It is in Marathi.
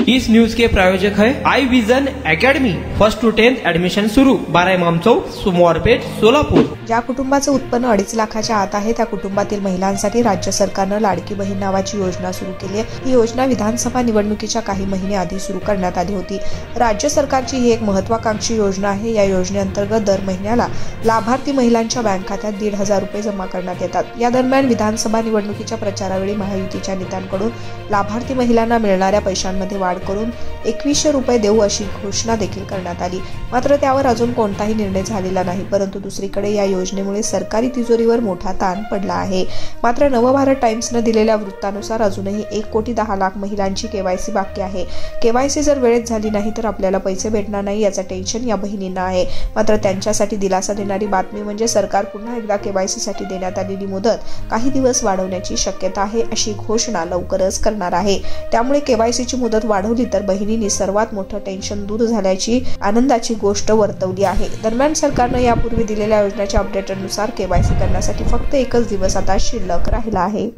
इस न्यूज के प्रायोजक है I vision academy. 1st to 10th admission सुरू। 12 इमाम चौक, सोमवारपेठ, सोलापूर। ज्या कुटुंबाचं उत्पन्न 2.5 लाखाच्या आत आहे त्या कुटुंबातील महिलांसाठी राज्य सरकारनं लाडकी बहीण नावाची योजना सुरू केली आहे। ही योजना विधानसभा निवडणुकीच्या काही महिने आधी सुरू करण्यात आली होती। राज्य सरकारची ही एक महत्त्वाकांक्षी योजना आहे। या योजनेअंतर्गत दर महिन्याला लाभार्थी महिलांच्या बँक खात्यात 1,500 रुपये जमा करण्यात येतात। या दरम्यान विधानसभा निवडणुकीच्या प्रचारावेळी महायुतीच्या नेत्यांकडून लाभार्थी महिलांना मिळणाऱ्या पैशांमध्ये वाढ करून 2100 रुपये देऊ अशी घोषणा देखील करण्यात आली। मात्र त्यावर अजून कोणताही निर्णय झालेला नाही। परंतु दुसरीकडे या योजनेमुळे सरकारी तिजोरीवर मोठा ताण पडला आहे। मात्र नवभारत टाइम्सने दिलेल्या वृत्तानुसार अजूनही 1,10,00,000 महिलांची केवायसी बाकी आहे। केवायसी जर वेळेत झाली नाही तर आपल्याला पैसे भेटणार नाही याचं टेन्शन या बहिणींना आहे। मात्र त्यांच्यासाठी दिलासा देणारी बातमी म्हणजे सरकार पुन्हा एकदा केवायसी साठी देण्यात आलेली मुदत काही दिवस वाढवण्याची शक्यता आहे अशी घोषणा लवकरच करणार आहे। त्यामुळे केवायसीची मुदत वाढवली तर बहिणींनी सर्वात मोठं टेन्शन दूर झाल्याची आनंदाची गोष्ट वर्तवली आहे। दरम्यान सरकारने यापूर्वी दिलेल्या योजनेच्या अपडेटनुसार केवायसी करण्यासाठी फक्त एकच दिवस आता शिल्लक राहिला आहे।